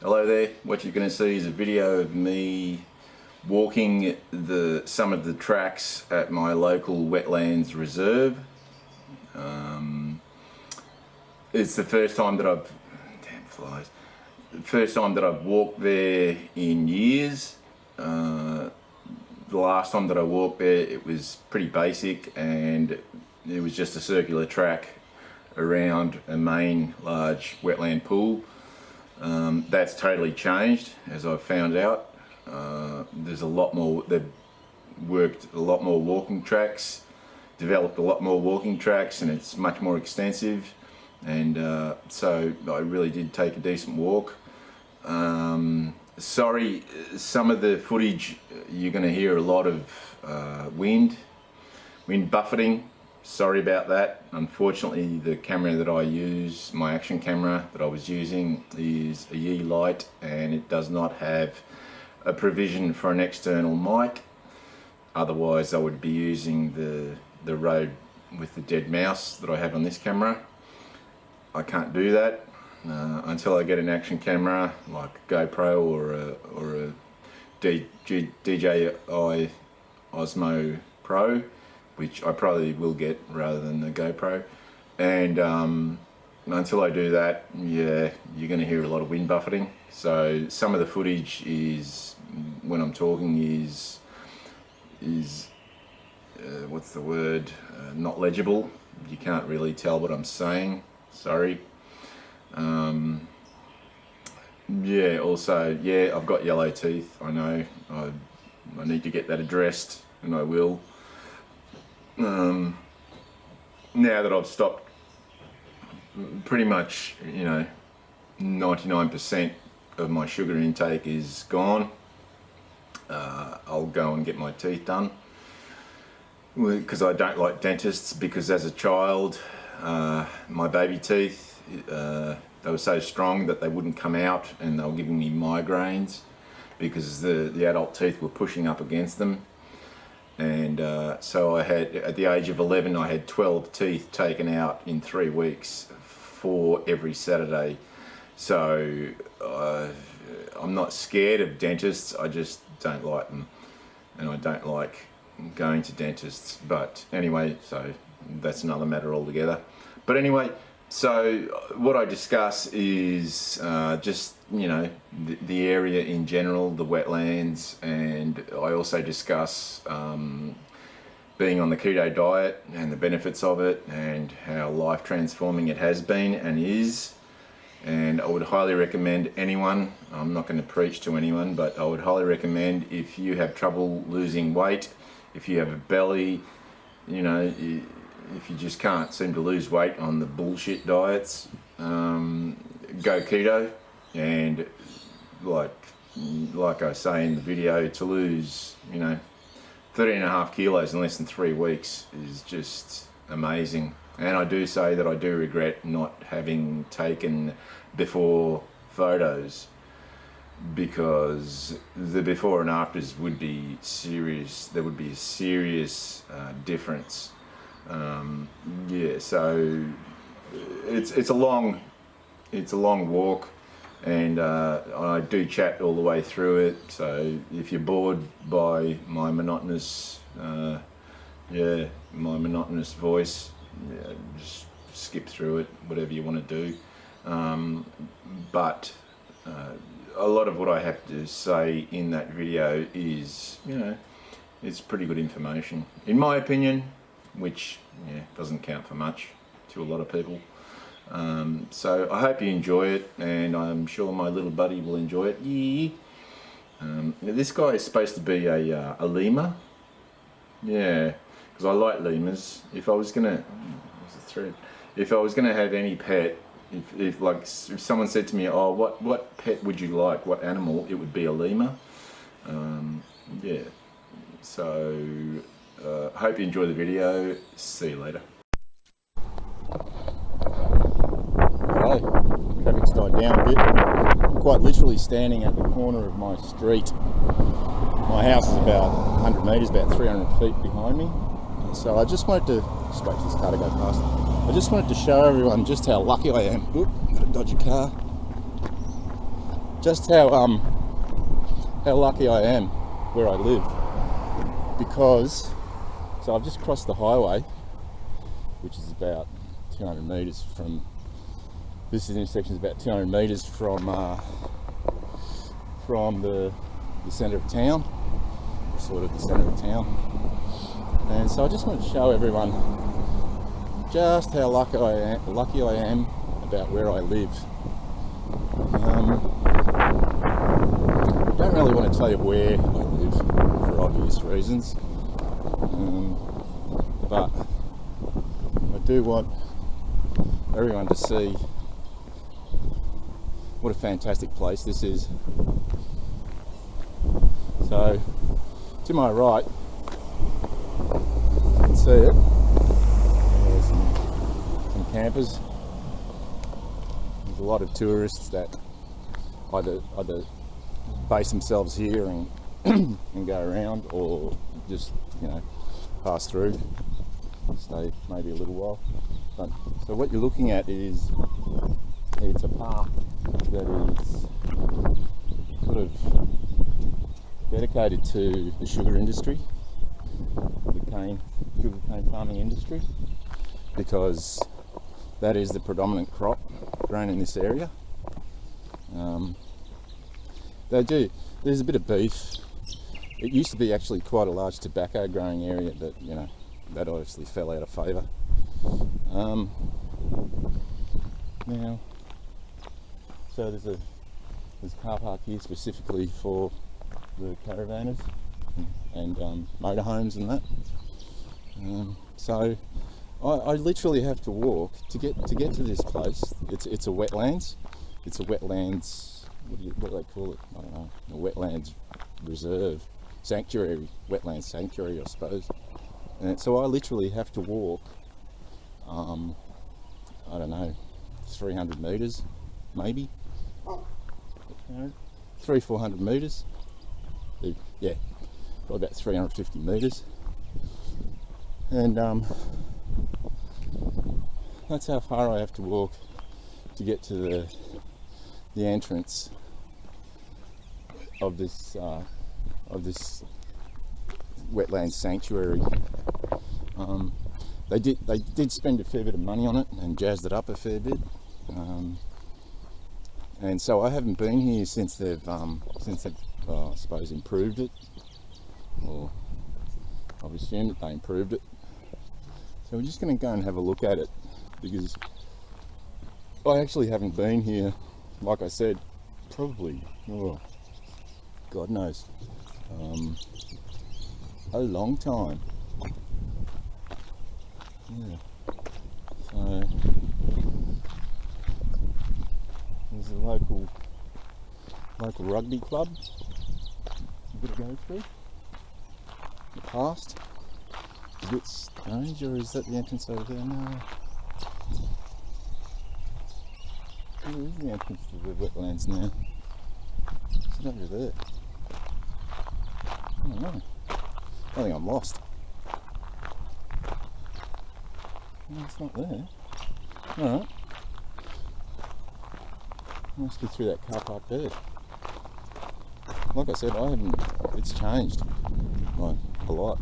Hello there. What you're going to see is a video of me walking some of the tracks at my local wetlands reserve. It's the first time that I've walked there in years. The last time that I walked there, it was pretty basic, and it was just a circular track around a main large wetland pool. That's totally changed, as I've found out. There's a lot more. They've worked a lot more walking tracks, developed a lot more walking tracks, and it's much more extensive. And so I really did take a decent walk. Sorry, some of the footage you're going to hear a lot of wind buffeting. Sorry about that. Unfortunately, the camera that I use, my action camera that I was using, is a Yi light, and it does not have a provision for an external mic. Otherwise, I would be using the Rode with the dead mouse that I have on this camera. I can't do that until I get an action camera like a GoPro or a DJI Osmo Pro, which I probably will get rather than the GoPro. And until I do that, yeah, you're going to hear a lot of wind buffeting. So some of the footage is, when I'm talking, is what's the word? Not legible. You can't really tell what I'm saying. Sorry. Yeah. Also, yeah, I've got yellow teeth. I know. I need to get that addressed, and I will. Now that I've stopped, pretty much, 99% of my sugar intake is gone. I'll go and get my teeth done, because I don't like dentists, because as a child, my baby teeth, they were so strong that they wouldn't come out, and they were giving me migraines because the adult teeth were pushing up against them. And so I had, at the age of 11, I had 12 teeth taken out in 3 weeks, 4 every Saturday. So I'm not scared of dentists, I just don't like them, and I don't like going to dentists. But anyway, so that's another matter altogether. But anyway, so what I discuss is just, the area in general, the wetlands, and I also discuss being on the keto diet and the benefits of it, and how life transforming it has been and is. And I would highly recommend anyone, I'm not going to preach to anyone, but I would highly recommend, if you have trouble losing weight, if you have a belly, if you just can't seem to lose weight on the bullshit diets, go keto. And like I say in the video, to lose 13.5 kilos in less than 3 weeks is just amazing. And I do say that I do regret not having taken before photos, because the before and afters would be serious. There would be a serious difference. Yeah, so it's a long walk, and I do chat all the way through it. So if you're bored by my monotonous voice, yeah, just skip through it, whatever you want to do. But a lot of what I have to say in that video is, it's pretty good information, in my opinion, which doesn't count for much to a lot of people. So I hope you enjoy it, and I'm sure my little buddy will enjoy it. Yeah. This guy is supposed to be a lemur. Yeah, because I like lemurs. If I was gonna have any pet, if someone said to me, "Oh, what pet would you like? What animal?" It would be a lemur. Yeah. So hope you enjoy the video. See you later. Hello. Traffic's died down a bit. I'm quite literally standing at the corner of my street. My house is about 100 metres, about 300 feet behind me. So I just wanted to, just wait for this car to go past. I just wanted to show everyone just how lucky I am. Oop, got a dodgy car. just how lucky I am where I live, because so I've just crossed the highway, which is about 200 metres from this intersection is about 200 metres from the centre of town, sort of the centre of town. And so I just want to show everyone just how lucky I am about where I live. I don't really want to tell you where I live for obvious reasons, but I do want everyone to see what a fantastic place this is. So, to my right, you can see it. There's some campers. There's a lot of tourists that either base themselves here and and go around, or just pass through, stay maybe a little while. But so what you're looking at is it's a park that is sort of dedicated to the sugar industry, the sugarcane farming industry, because that is the predominant crop grown in this area. There's a bit of beef. It used to be actually quite a large tobacco growing area, but that obviously fell out of favour. Now, so there's a car park here specifically for the caravanners and motorhomes and that. So I literally have to walk to get to this place. It's a wetlands. It's a wetlands. What do they call it? I don't know. A wetlands reserve, sanctuary, wetlands sanctuary, I suppose. And so I literally have to walk. I don't know, 300 metres, maybe. 300-400 metres. Yeah, probably about 350 metres. And that's how far I have to walk to get to the entrance of this wetland sanctuary. They did spend a fair bit of money on it and jazzed it up a fair bit. And so I haven't been here since they've I suppose improved it, or I've assumed that they improved it. So we're just going to go and have a look at it, because I actually haven't been here, like I said, probably, God knows, a long time. Yeah. So there's a local rugby club I'm going to go through. The past. A bit strange, or is that the entrance over there? No. Where is the entrance to the wetlands now? Is it over there? I don't know. I think I'm lost. No, it's not there. Alright. Must be through that car park there. Like I said, it's changed like a lot.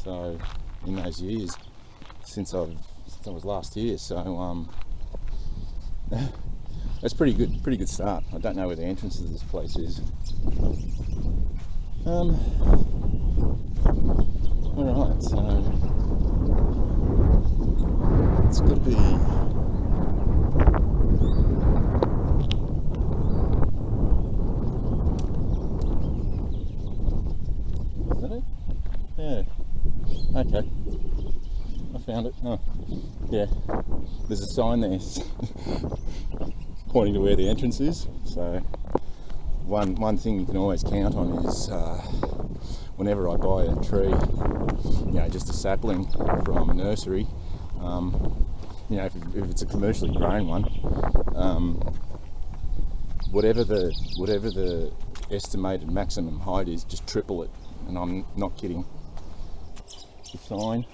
So in those years since I was last here, so that's pretty good start. I don't know where the entrance to this place is. Alright, so it's got to be okay, I found it. Oh, yeah, there's a sign there pointing to where the entrance is. So one thing you can always count on is whenever I buy a tree, just a sapling from a nursery, if it's a commercially grown one, whatever the estimated maximum height is, just triple it, and I'm not kidding. The sign,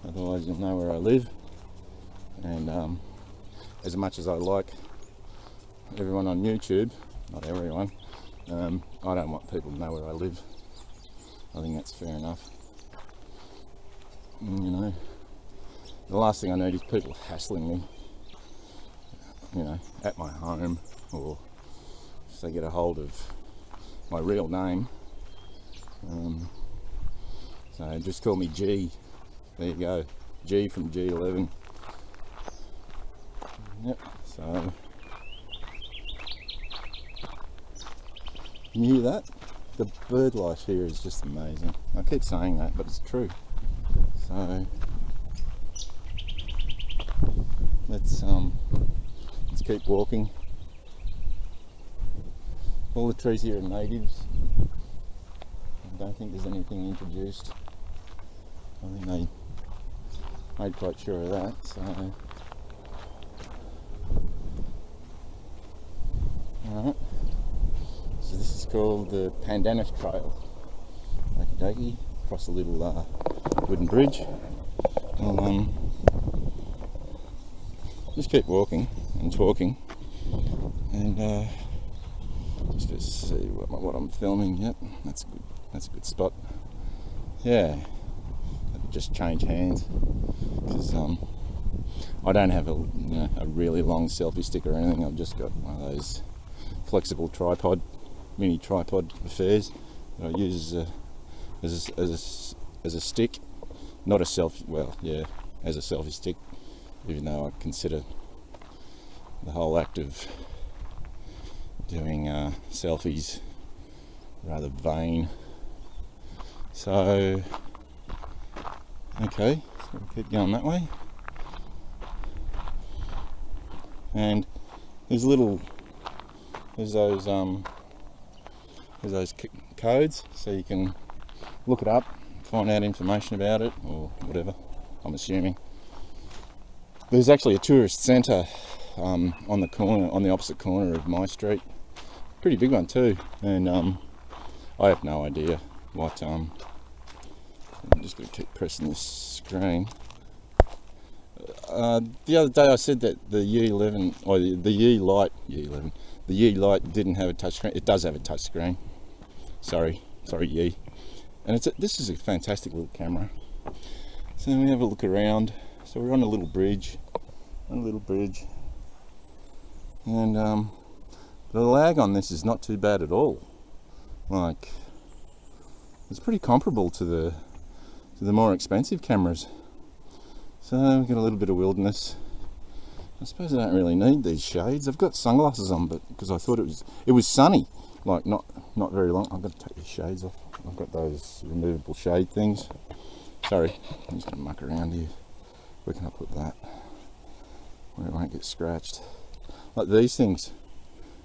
otherwise you'll know where I live. And as much as I like everyone on YouTube, not everyone, I don't want people to know where I live. I think that's fair enough. You know, the last thing I need is people hassling me, you know, at my home, or if they get a hold of my real name. So just call me G. There you go, G from G11. Yep. So can you hear that? The bird life here is just amazing. I keep saying that, but it's true. So let's keep walking. All the trees here are natives. I don't think there's anything introduced. I think they made quite sure of that. So alright. So this is called the Pandanus Trail. Okie dokie. Across a little wooden bridge. I'll just keep walking and talking, and just to see what I'm filming. Yep, that's good. That's a good spot. Yeah, just change hands because I don't have a really long selfie stick or anything. I've just got one of those flexible tripod, mini tripod affairs that I use as a stick, not a selfie. Well, yeah, as a selfie stick. Even though I consider the whole act of doing selfies rather vain. So, okay, so we'll keep going that way. And there's those codes, so you can look it up, find out information about it, or whatever, I'm assuming. There's actually a tourist centre on the opposite corner of my street. Pretty big one too, and I have no idea what. I'm just going to keep pressing this screen. The other day I said that the U11 or the U light didn't have a touch screen. It does have a touch screen. Sorry, U. And this is a fantastic little camera. So we have a look around. So we're on a little bridge, and the lag on this is not too bad at all. Like, it's pretty comparable to the more expensive cameras. So we've got a little bit of wilderness. I suppose I don't really need these shades. I've got sunglasses on, but because I thought it was sunny, like not very long. I've got to take these shades off. I've got those removable shade things. Sorry, I'm just gonna muck around here. Where can I put that? Where it won't get scratched. Like these things.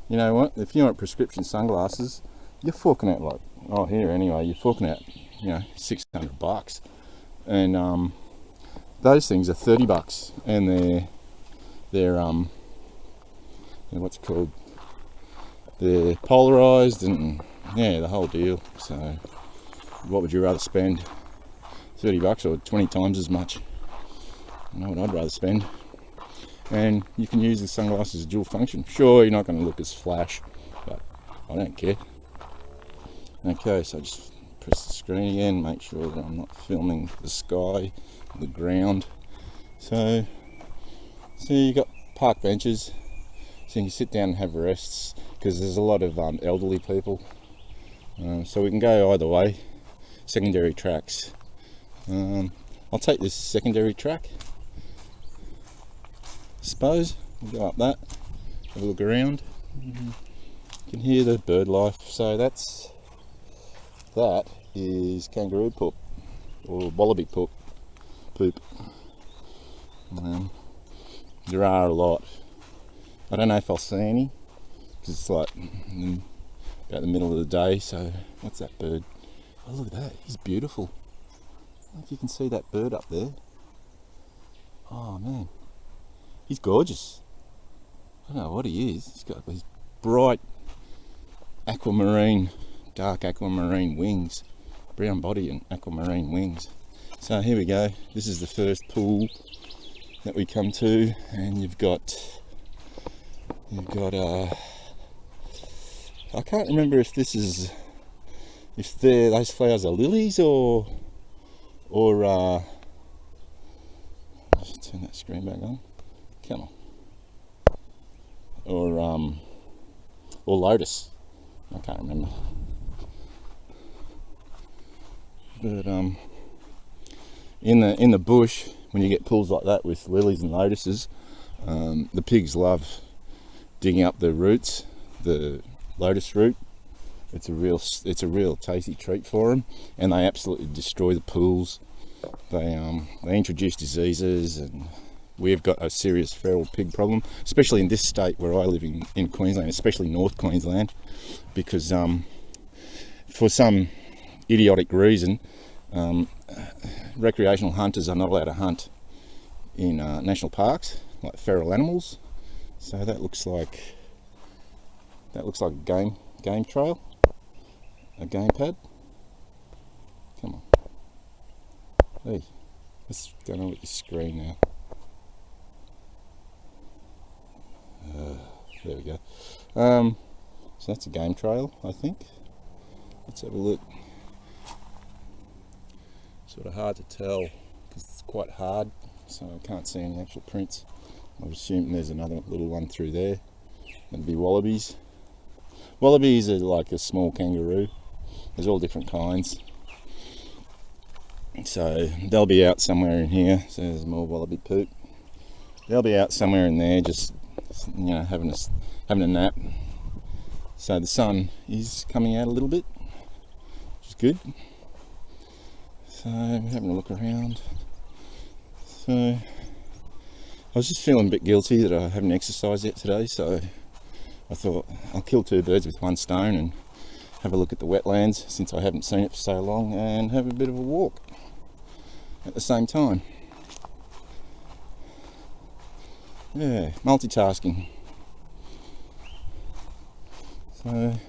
You know what? If you want prescription sunglasses, you're forking out like, oh here anyway, you're forking out, $600. And those things are $30, and they're what's it called? They're polarized, and yeah, the whole deal. So what would you rather spend? $30 or 20 times as much? I know what I'd rather spend. And you can use the sunglasses as dual function. Sure, you're not going to look as flash, but I don't care. Okay, so just press the screen again, make sure that I'm not filming the sky, the ground. So you got park benches, so you can sit down and have rests, because there's a lot of elderly people. So we can go either way. Secondary tracks. I'll take this secondary track. Suppose we'll go up that, have a look around. You can hear the bird life. So that is kangaroo poop or wallaby poop. There are a lot. I don't know if I'll see any because it's like about the middle of the day. So what's that bird? Oh, look at that! He's beautiful. I don't know if you can see that bird up there. Oh man. He's gorgeous. I don't know what he is. He's got these bright dark aquamarine wings. Brown body and aquamarine wings. So here we go. This is the first pool that we come to, and you've got You've got I can't remember if those flowers are lilies or I should turn that screen back on. Come on. Or lotus. I can't remember. But in the bush, when you get pools like that with lilies and lotuses, the pigs love digging up the roots, the lotus root. It's a real tasty treat for them, and they absolutely destroy the pools. They introduce diseases, and we've got a serious feral pig problem, especially in this state where I live in Queensland, especially North Queensland, because for some idiotic reason, recreational hunters are not allowed to hunt in national parks like feral animals. So that looks like a game trail, a game pad. Come on. Hey, what's going on with your screen now? There we go. So that's a game trail, I think. Let's have a look. Sort of hard to tell because it's quite hard, so I can't see any actual prints. I would assume there's another little one through there. That'd be wallabies. Wallabies are like a small kangaroo. There's all different kinds. So they'll be out somewhere in here. So there's more wallaby poop. They'll be out somewhere in there, just having a nap. So the sun is coming out a little bit, which is good. So we're having a look around. So I was just feeling a bit guilty that I haven't exercised yet today, so I thought I'll kill two birds with one stone and have a look at the wetlands, since I haven't seen it for so long, and have a bit of a walk at the same time. Yeah, multitasking. So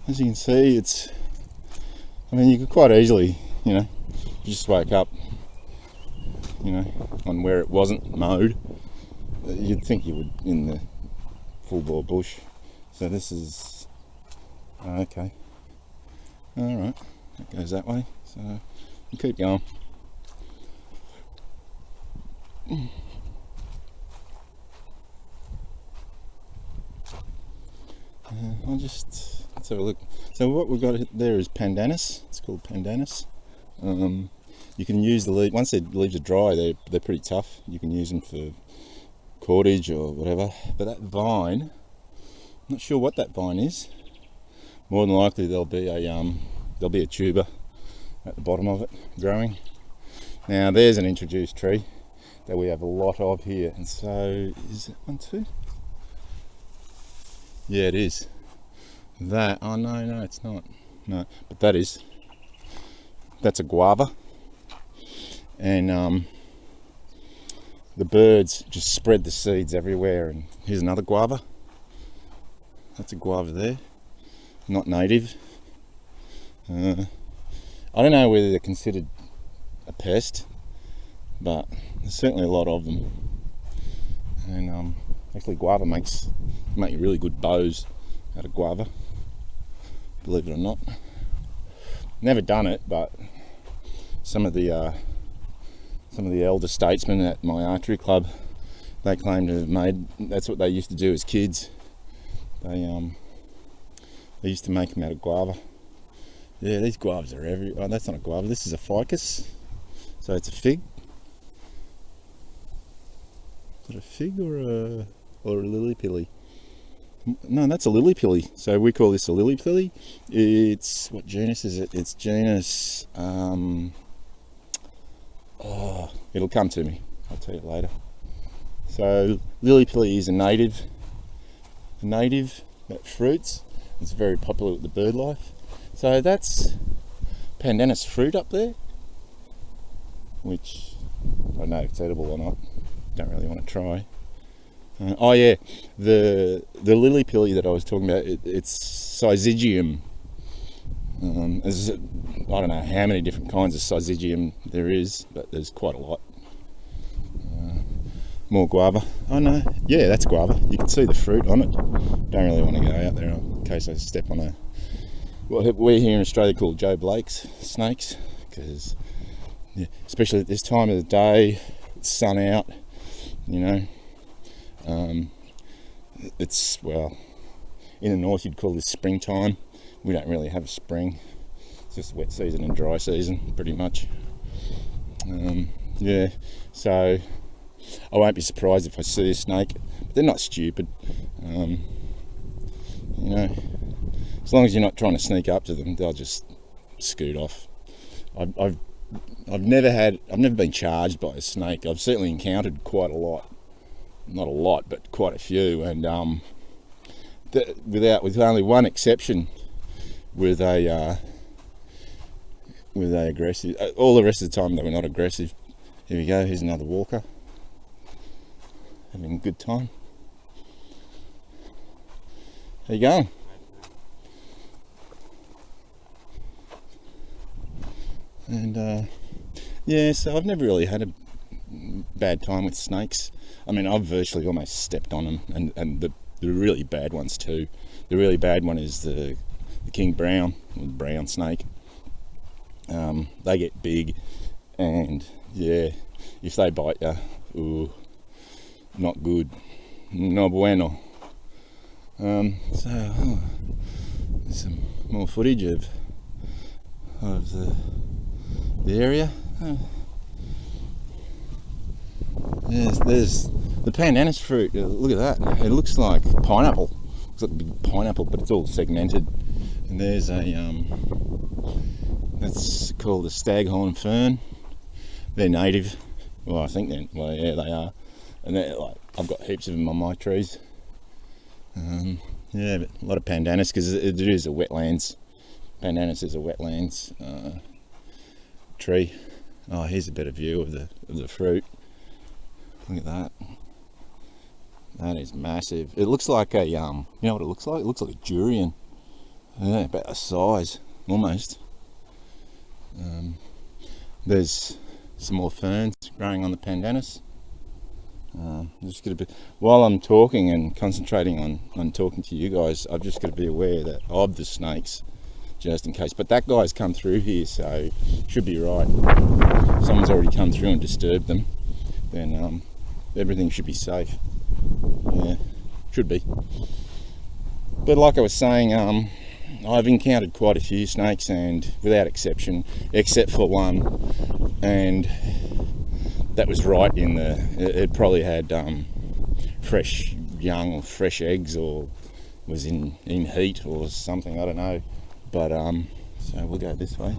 as you can see, you could quite easily, just wake up, on where it wasn't mowed. You'd think you would in the full bore bush. So this is okay. All right, that goes that way. So we'll keep going. Let's have a look. So what we've got there is pandanus. It's called pandanus. You can use the leaves, once the leaves are dry, they're pretty tough. You can use them for cordage or whatever. But that vine, I'm not sure what that vine is. More than likely there'll be a tuber at the bottom of it growing. Now there's an introduced tree that we have a lot of here, and so is it one too? Yeah, it is. That, oh no, it's not. No, but that's a guava. And the birds just spread the seeds everywhere. And here's another guava. That's a guava there. Not native. I don't know whether they're considered a pest, but there's certainly a lot of them. And actually guava make really good bows out of guava, believe it or not. Never done it, but some of the elder statesmen at my archery club, they claim to have made, that's what they used to do as kids. They used to make them out of guava. Yeah, these guavas are everywhere. Oh, that's not a guava, this is a ficus. So it's a fig. Is it a fig or a lily pilly? No, that's a lily pilly. So we call this a lily pilly. It's, what genus is it? It's genus, it'll come to me. I'll tell you later. So lily pilly is a native that fruits. It's very popular with the bird life. So that's pandanus fruit up there, which I don't know if it's edible or not. Don't really want to try. Oh yeah, the lily pilly that I was talking about, it's syzygium. I don't know how many different kinds of syzygium there is, but there's quite a lot. More guava. Oh no, yeah, that's guava. You can see the fruit on it. Don't really want to go out there in case I step on a, what we're here in Australia called Joe Blake's snakes, because yeah, especially at this time of the day, it's sun out, you know. It's, well, in the north you'd call this springtime. We don't really have a spring. It's just wet season and dry season, pretty much. Yeah, so I won't be surprised if I see a snake, but they're not stupid. You know, as long as you're not trying to sneak up to them, they'll just scoot off. I've never been charged by a snake. I've certainly encountered quite a lot, not a lot, but quite a few, and with only one exception, with a aggressive. All the rest of the time they were not aggressive. Here we go. Here's another walker, having a good time. How you going? And yeah, so I've never really had a bad time with snakes. I mean, I've virtually almost stepped on them, and the really bad ones too. The really bad one is the king brown, or the brown snake. They get big, and yeah, if they bite you, ooh, not good, no bueno. So there's some more footage of the area. There's the pandanus fruit. Look at that. It looks like pineapple. Looks like a big pineapple, but it's all segmented. And there's a that's called a staghorn fern. They're native. Well, I think they're. Well, yeah, they are. And they're like, I've got heaps of them on my trees. Yeah, but a lot of pandanus, because it is a wetlands. Pandanus is a wetlands tree. Oh, here's a better view of the fruit. Look at that. That is massive. It looks like a you know what it looks like? It looks like a durian. Yeah, about the size, almost. There's some more ferns growing on the pandanus. Just got to be, while I'm talking and concentrating on talking to you guys, I've just got to be aware that of the snakes, just in case. But that guy's come through here, so should be right. If someone's already come through and disturbed them, then everything should be safe. Yeah, should be. But like I was saying, I've encountered quite a few snakes, and without exception, except for one, and that was right in the, it probably had fresh young or fresh eggs, or was in heat or something, I don't know. But so we'll go this way.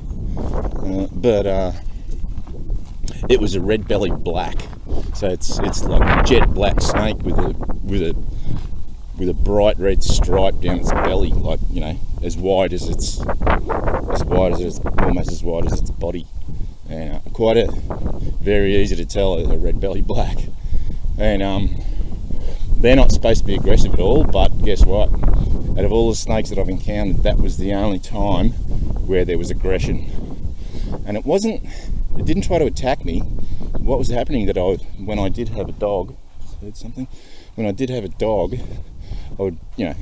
It was a red-bellied black, so it's like a jet black snake with a bright red stripe down its belly, like, you know, almost as wide as its body, and very easy to tell a red belly black. And they're not supposed to be aggressive at all, but guess what? Out of all the snakes that I've encountered, that was the only time where there was aggression. And it didn't try to attack me. What was happening that when I did have a dog, just heard something. When I did have a dog, I would, you know,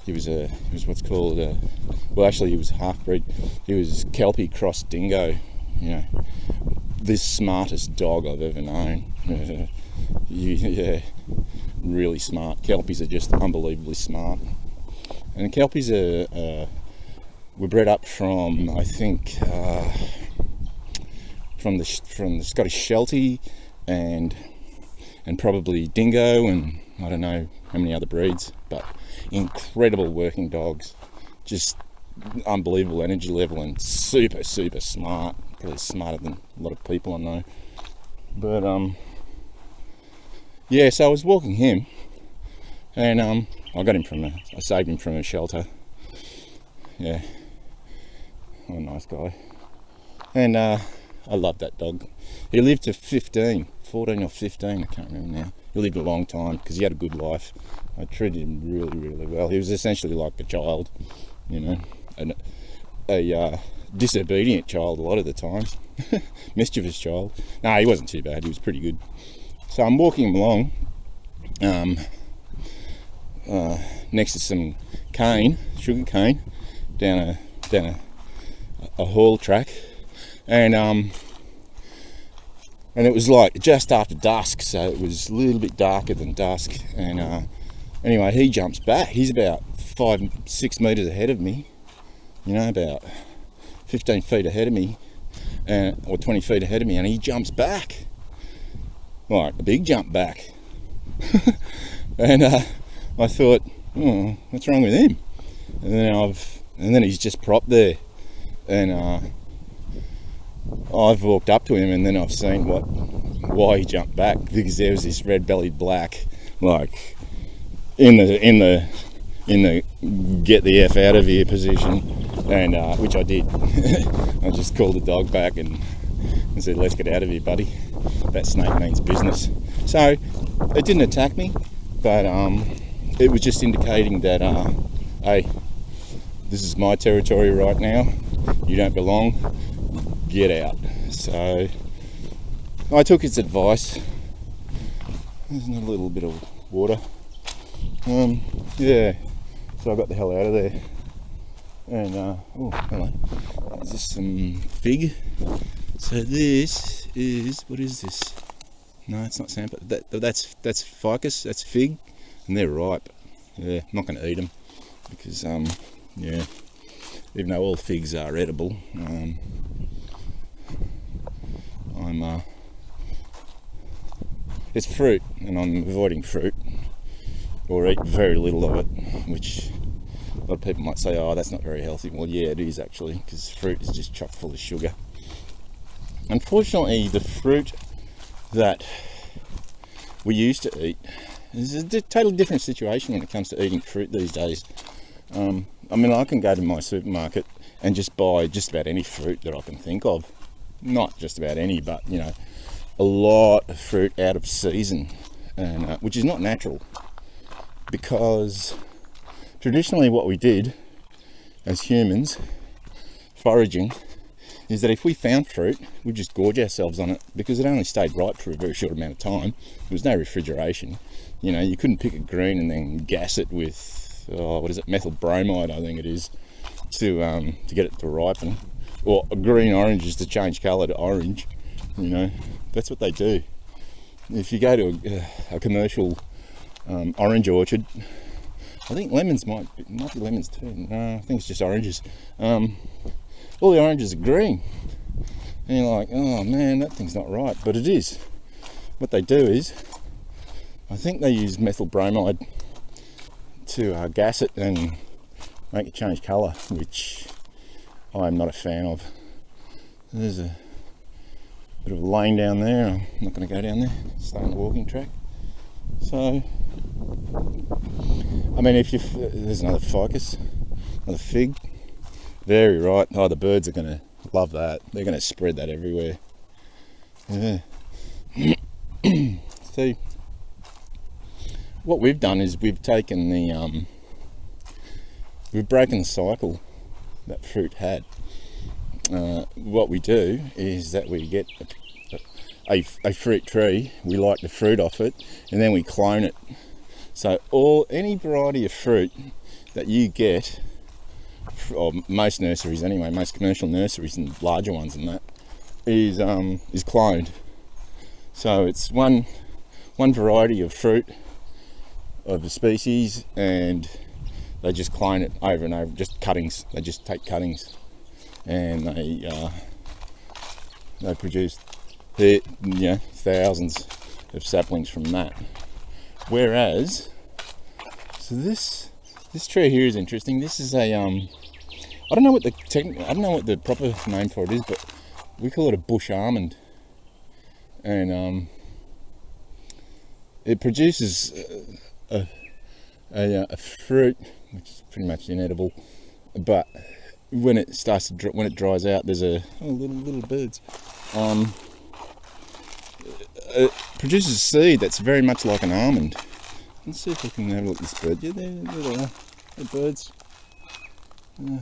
he was what's called well, actually he was half-breed. He was Kelpie cross dingo, you know, the smartest dog I've ever known. Yeah, really smart. Kelpies are just unbelievably smart. And Kelpies were bred up from, I think, from the Scottish Sheltie and probably dingo, and I don't know how many other breeds, but incredible working dogs, just unbelievable energy level, and super smart, probably smarter than a lot of people I know. But yeah, so I was walking him, and I saved him from a shelter. Yeah, what a nice guy. And I love that dog. He lived to 14 or 15, I can't remember now. He lived a long time because he had a good life. I treated him really well. He was essentially like a child, you know, and a disobedient child a lot of the time. Mischievous child. No, he wasn't too bad. He was pretty good. So I'm walking along next to some sugar cane, down a haul track, and it was like just after dusk, so it was a little bit darker than dusk. And anyway, he jumps back. He's about 5-6 meters ahead of me, about 15 feet ahead of me, or 20 feet ahead of me, and he jumps back, like a big jump back. And I thought, oh, what's wrong with him? And then he's just propped there, and I've walked up to him, and then I've seen why he jumped back, because there was this red-bellied black, like in the get the F out of here position, and which I did. I just called the dog back and said, let's get out of here, buddy. That snake means business. So it didn't attack me, but it was just indicating that, hey, this is my territory right now. You don't belong. Get out. So I took his advice. There's a little bit of water. Yeah. So I got the hell out of there. And oh, hello. Is this some fig? So this is, what is this? No, it's not sandpaper. That's ficus. That's fig, and they're ripe. Yeah, I'm not going to eat them because yeah, even though all figs are edible, it's fruit, and I'm avoiding fruit, or eat very little of it, which a lot of people might say, oh, that's not very healthy. Well, yeah, it is actually, because fruit is just chock full of sugar. Unfortunately, the fruit that we used to eat is a totally different situation when it comes to eating fruit these days. I mean, I can go to my supermarket and just buy just about any fruit that I can think of. Not just about any, but a lot of fruit out of season, and which is not natural, because traditionally what we did as humans foraging is that if we found fruit, we'd just gorge ourselves on it, because it only stayed ripe for a very short amount of time. There was no refrigeration. You couldn't pick a green and then gas it with, methyl bromide, I think it is, to get it to ripen. Or a green oranges to change colour to orange. That's what they do. If you go to a commercial orange orchard, I think lemons might be lemons too. No, I think it's just oranges. All the oranges are green, and you're like, oh man, that thing's not right, but it is. What they do is, I think they use methyl bromide to gas it and make it change colour, which I'm not a fan of. There's a bit of a lane down there. I'm not going to go down there. Stay on the walking track. So, I mean, there's another ficus, another fig. Very right. Oh, the birds are going to love that. They're going to spread that everywhere. Yeah. See, what we've done is we've taken we've broken the cycle that fruit had. What we do is that we get a fruit tree, we light the fruit off it, and then we clone it. So any variety of fruit that you get, or most nurseries anyway, most commercial nurseries and larger ones and that, is cloned. So it's one variety of fruit of a species, and they just clone it over and over, just cuttings. They just take cuttings, and they produce thousands of saplings from that. Whereas, so this tree here is interesting. This is a I don't know what the proper name for it is, but we call it a bush almond, and it produces a fruit which is pretty much inedible, but when it dries out, there's little birds. It produces a seed that's very much like an almond. Let's see if we can have a look at this bird. Yeah, there they are. The birds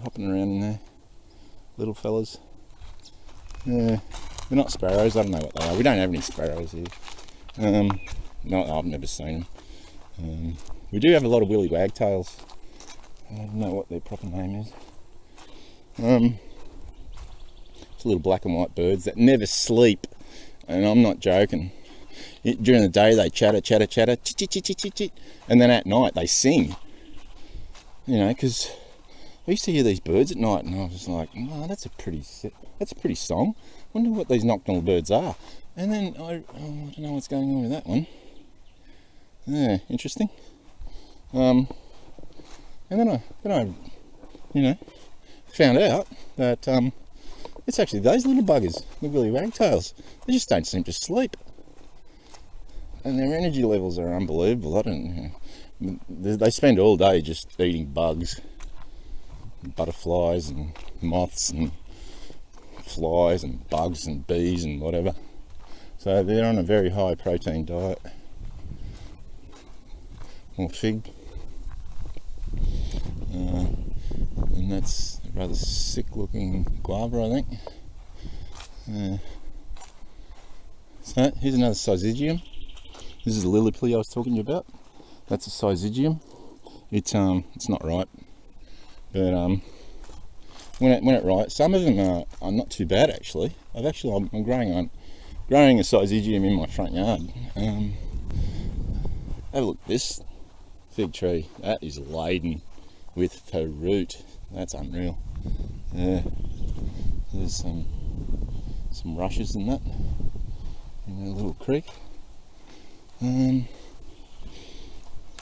hopping around in there, little fellas. Yeah, they're not sparrows. I don't know what they are. We don't have any sparrows here. No, I've never seen them. We do have a lot of willy wagtails. I don't know what their proper name is. It's little black and white birds that never sleep, and I'm not joking. During the day they chatter, chatter, chatter, chit, chit, chit, chit, chit, and then at night they sing. You know, because I used to hear these birds at night, and I was like, "Oh, that's a pretty song. Wonder what these nocturnal birds are." And then I don't know what's going on with that one. Yeah, interesting. And then I, you know, found out that it's actually those little buggers, the willy wagtails. They just don't seem to sleep, and their energy levels are unbelievable. I don't know. They spend all day just eating bugs, butterflies and moths and flies and bugs and bees and whatever. So they're on a very high protein diet. Or fig. And that's a rather sick looking guava, I think. So here's another syzygium. This is the lily I was talking to you about. That's a syzygium. It's not ripe, but when it ripes, some of them are not too bad actually. I'm growing a syzygium in my front yard. Have a look at this fig tree. That is laden with fruit. That's unreal. Yeah, there's some rushes in that, in a little creek.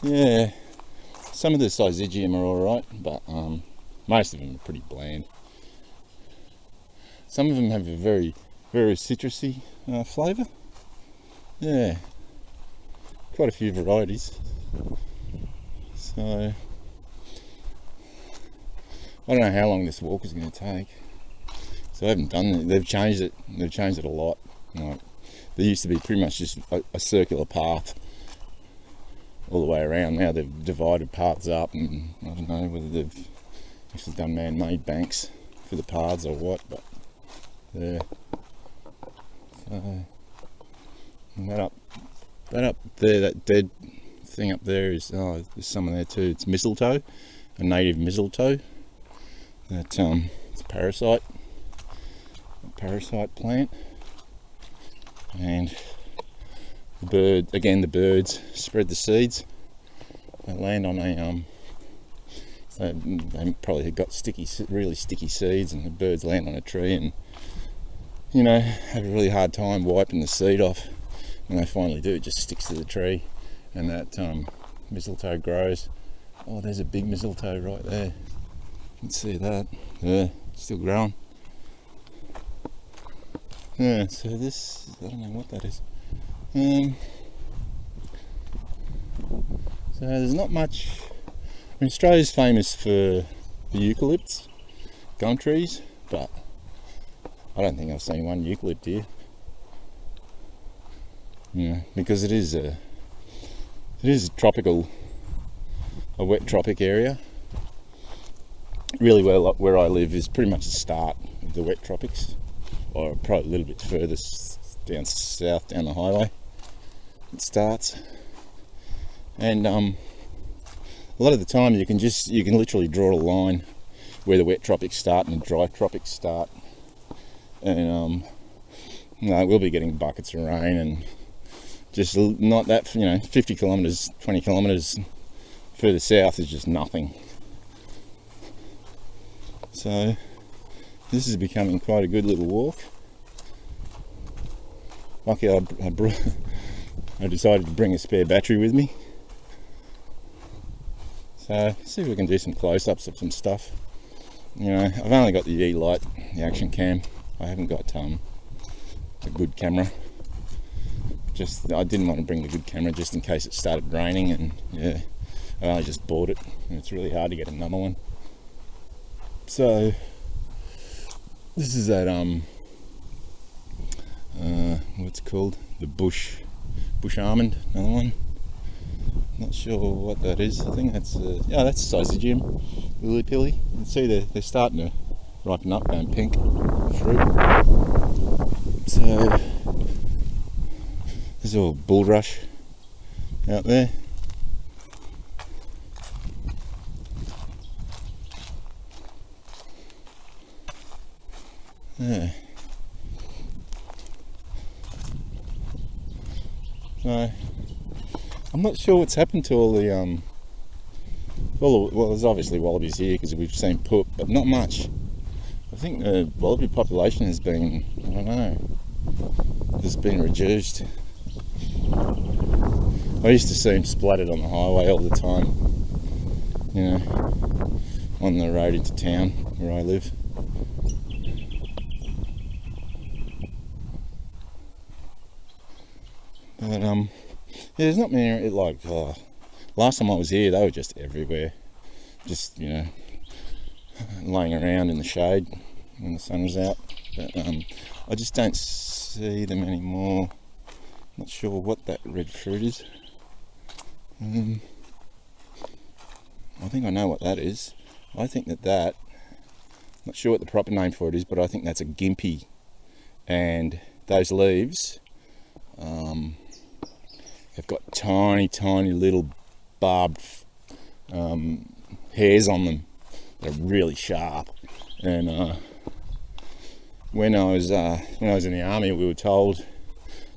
Yeah, some of the syzygium are alright, but most of them are pretty bland. Some of them have a very, very citrusy flavour. Yeah, quite a few varieties. So I don't know how long this walk is going to take. So I haven't done it. They've changed it. They've changed it a lot. Like, there used to be pretty much just a circular path all the way around. Now they've divided paths up, and I don't know whether they've actually done man-made banks for the paths or what, but yeah. So, and that up there, that dead thing up there is, there's some in there too. It's mistletoe, a native mistletoe. That it's a parasite plant, and the birds spread the seeds. They land on a so they probably have got really sticky seeds, and the birds land on a tree and, you know, have a really hard time wiping the seed off. When they finally do, it just sticks to the tree, and that mistletoe grows. Oh, there's a big mistletoe right there. You can see that. Yeah, still growing. Yeah, so this, I don't know what that is. So there's not much. I mean, Australia's famous for the eucalypts, gum trees, but I don't think I've seen one eucalypt here. Yeah, because it is a wet tropic area. Really, where I live is pretty much the start of the wet tropics, or probably a little bit further down south, down the highway it starts. And a lot of the time you can literally draw a line where the wet tropics start and the dry tropics start. And we'll be getting buckets of rain, and just not that, 50 kilometres, 20 kilometres further south is just nothing. So this is becoming quite a good little walk. Lucky I decided to bring a spare battery with me. So see if we can do some close-ups of some stuff. I've only got the E-Lite, the action cam. I haven't got a good camera. I didn't want to bring the good camera just in case it started raining, and yeah, I only just bought it, and it's really hard to get another one. So this is that what's it called? The bush almond, another one. Not sure what that is. I think that's that's syzygium, lily pilly. You can see they're starting to ripen up, going pink, fruit. So There's all bulrush out there. Yeah. So I'm not sure what's happened to all the well, there's obviously wallabies here because we've seen poop, but not much. I think the wallaby population has been, I don't know, has been reduced. I used to see them splattered on the highway all the time, you know, on the road into town where I live. But yeah, there's not many. Like last time I was here, they were just everywhere, just, you know, laying around in the shade when the sun was out. But I just don't see them anymore. Not sure what that red fruit is. I think I know what that is. I think that not sure what the proper name for it is, but I think that's a gimpy, and those leaves have got tiny little barbed hairs on them. They're really sharp. And when I was in the army, we were told,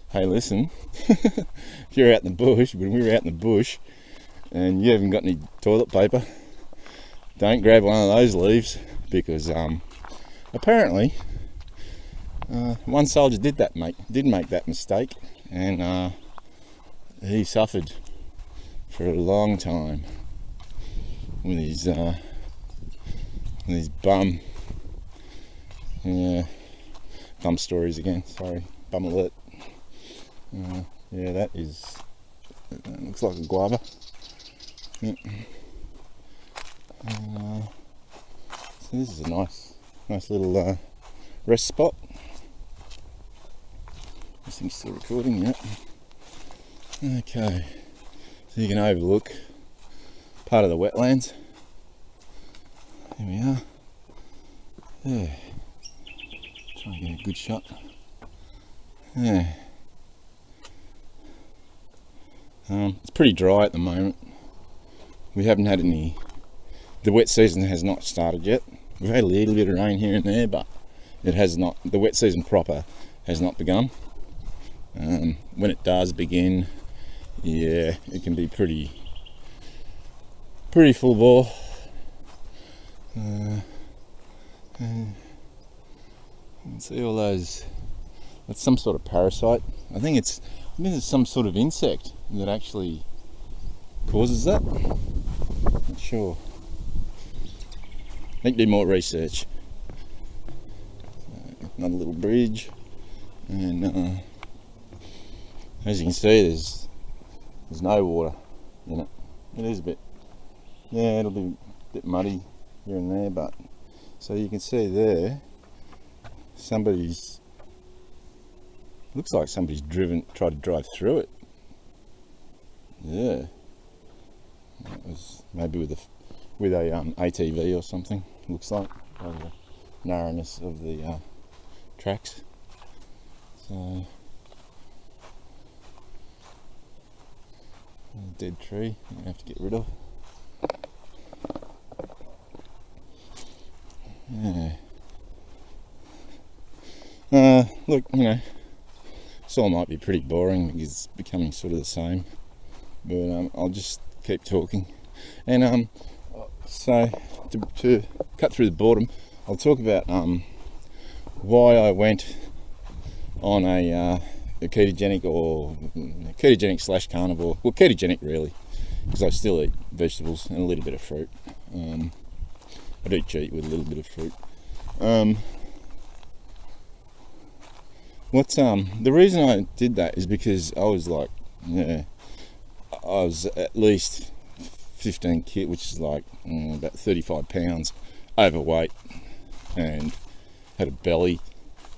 hey, listen, if you're out in the bush, when we were out in the bush and you haven't got any toilet paper, don't grab one of those leaves, because apparently one soldier did make that mistake, and he suffered for a long time with his bum. Yeah, bum stories again. Sorry, bum alert. Yeah, that looks like a guava. Yeah. So this is a nice little rest spot. This thing's still recording, yeah. Okay, so you can overlook part of the wetlands. Here we are. Yeah. Try and get a good shot. Yeah. It's pretty dry at the moment. We haven't had any. The wet season has not started yet. We've had a little bit of rain here and there, but it has not. The wet season proper has not begun. When it does begin, yeah, it can be pretty full bore. See all those. That's some sort of parasite. I think it's some sort of insect that actually causes that. Not sure. Need to do more research. Another little bridge, and as you can see, there's no water in it. It is a bit, yeah, it'll be a bit muddy here and there, but so you can see there, looks like somebody's tried to drive through it. Yeah, that was maybe with a ATV or something. Looks like, by the narrowness of the tracks. So a dead tree I'm gonna have to get rid of. Yeah. Look, you know, soil might be pretty boring because it's becoming sort of the same, but I'll just keep talking. And so to cut through the boredom, I'll talk about why I went on a ketogenic / carnivore. Well, ketogenic really, because I still eat vegetables and a little bit of fruit. I do cheat with a little bit of fruit. The reason I did that is because I was like, yeah, I was at least 15 kg, which is like about 35 pounds overweight, and had a belly,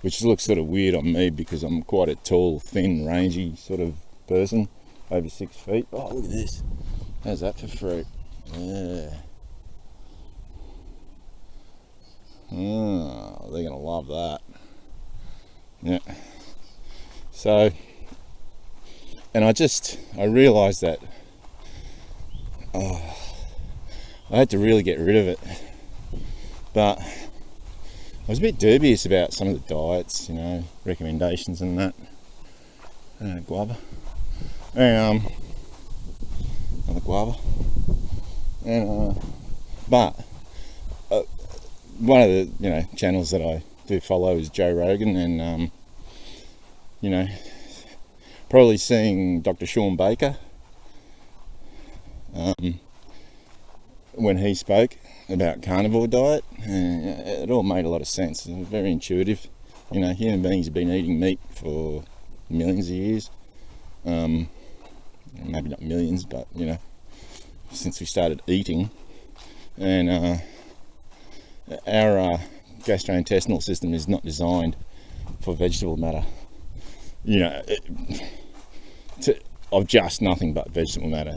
which looks sort of weird on me because I'm quite a tall, thin, rangy sort of person, over 6 feet. Oh, look at this. How's that for fruit? Yeah. Oh, they're gonna love that. Yeah. So And I realised that I had to really get rid of it. But I was a bit dubious about some of the diets, recommendations and that. Guava. And another guava. And but one of the channels that I do follow is Joe Rogan, and probably seeing Dr. Sean Baker when he spoke about carnivore diet, it all made a lot of sense. It was very intuitive. Human beings have been eating meat for millions of years. Maybe not millions, but since we started eating, and our gastrointestinal system is not designed for vegetable matter. Of just nothing but vegetable matter.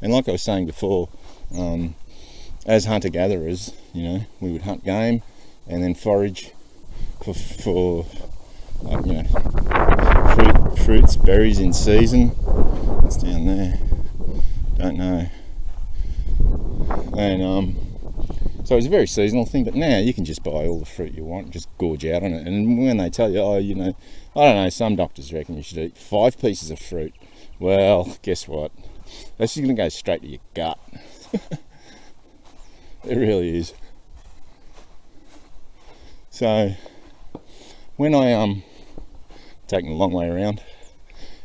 And like I was saying before, as hunter-gatherers, we would hunt game and then forage for fruits, berries in season. It's down there. Don't know. And so it's a very seasonal thing. But now you can just buy all the fruit you want, just gorge out on it. And when they tell you, I don't know, some doctors reckon you should eat 5 pieces of fruit. Well, guess what? That's just going to go straight to your gut. It really is. So when I taking a long way around,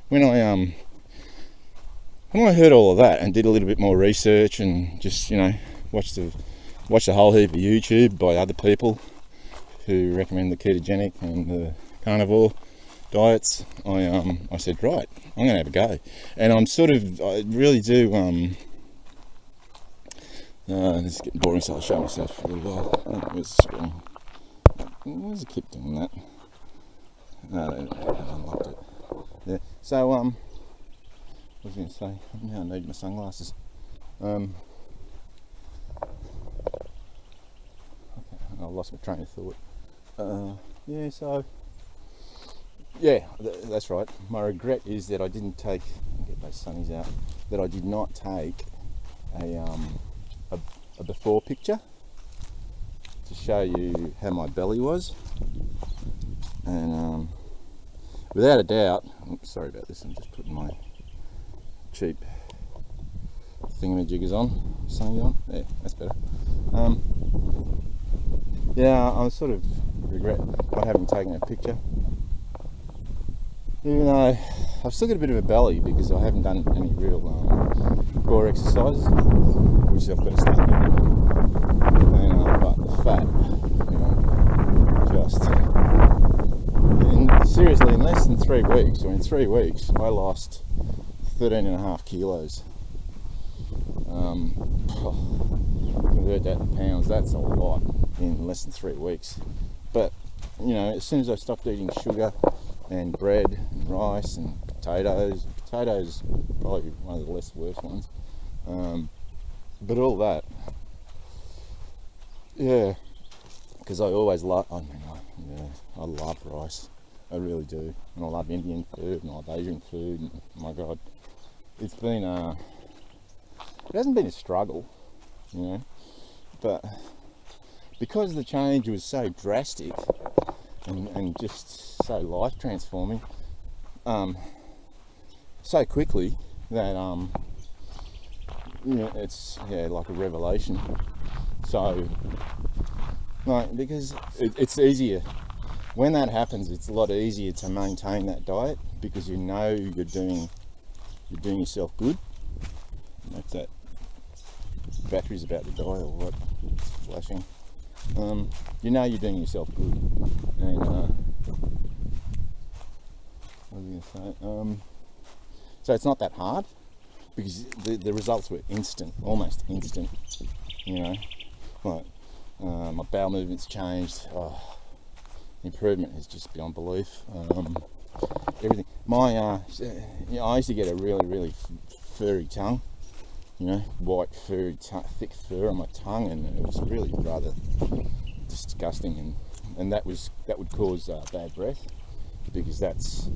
when I heard all of that and did a little bit more research and just watched a whole heap of YouTube by other people who recommend the ketogenic and the carnivore diets, I said, right, I'm going to have a go. And I really do, this is getting boring, so I'll show myself for a little while. Oh, where's the screen? Where's the keep doing that? No, I unlocked it. Yeah. So, what was I going to say? Now I need my sunglasses. Okay, I lost my train of thought. That's right. My regret is that I didn't take, get those sunnies out, that I did not take a before picture to show you how my belly was. And without a doubt, sorry about this, I'm just putting my cheap thingamajiggers on, sunnies on. Yeah, that's better. I sort of regret not having taken a picture. Even though I've still got a bit of a belly because I haven't done any real core exercises, which I've got to start doing. And, but the fat, seriously, in less than 3 weeks, or in 3 weeks, I lost 13.5 kilos. Convert that to pounds, that's a lot in less than 3 weeks. But, as soon as I stopped eating sugar and bread and rice and potatoes probably one of the less worst ones, but all that, because I always love, I love rice, I really do, and I love Indian food and I love Asian food, and my god, it's been it hasn't been a struggle, but because the change was so drastic and just so life transforming so quickly that it's like a revelation. So because it's easier when that happens, it's a lot easier to maintain that diet because you're doing yourself good. If that battery's about to die or what, it's flashing. You're doing yourself good. And what was I going to say? So it's not that hard because the results were instant, almost instant. Like my bowel movements changed. Improvement is just beyond belief. Everything. I used to get a really, really furry tongue. White furry, thick fur on my tongue, and it was really rather disgusting, and that would cause bad breath because that's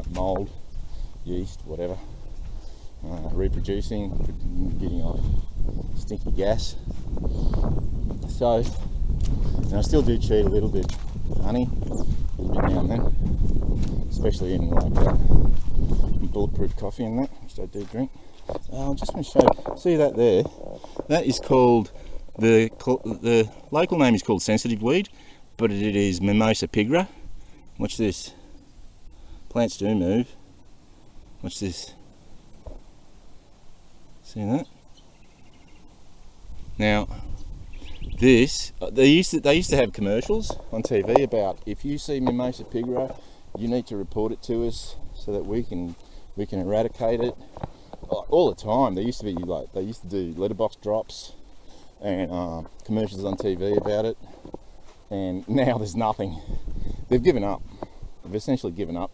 mold yeast, whatever, reproducing, getting off stinky gas. So, and I still do cheat a little bit honey, a little bit now and then, especially in like bulletproof coffee and that, which I do drink. I just want to show you, see that there? That is called, the local name is called sensitive weed, but it is Mimosa pigra. Watch this. Plants do move. Watch this. See that? Now, this, they used to have commercials on TV about, if you see Mimosa pigra, you need to report it to us so that we can eradicate it. All the time. They used to be like, they used to do letterbox drops and commercials on TV about it, and now there's nothing. They've given up. They've essentially given up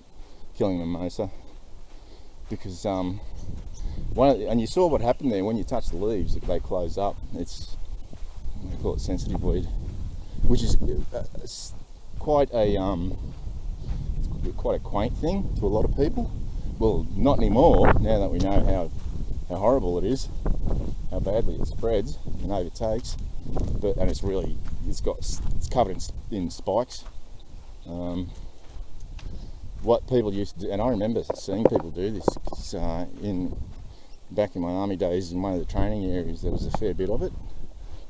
killing mimosa because and you saw what happened there when you touch the leaves, they close up. It's, they call it sensitive weed, which is quite a quaint thing to a lot of people. Well, not anymore, now that we know how horrible it is, how badly it spreads and overtakes. But and it's covered in spikes. What people used to do, and I remember seeing people do this, back in my army days, in one of the training areas there was a fair bit of it,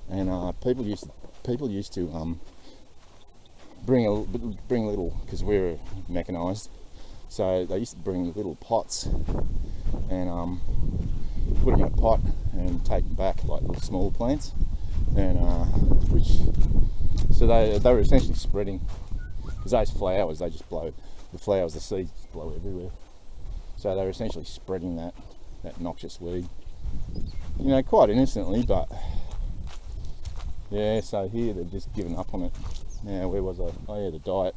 and people used to bring little, because we were mechanised. So they used to bring little pots and put them in a pot and take them back like little small plants, and so they were essentially spreading, because those flowers, they just blow, the flowers, the seeds just blow everywhere. So they were essentially spreading that noxious weed, you know, quite innocently, but yeah. So here they've just given up on it. Now where was I? Oh yeah, the diet.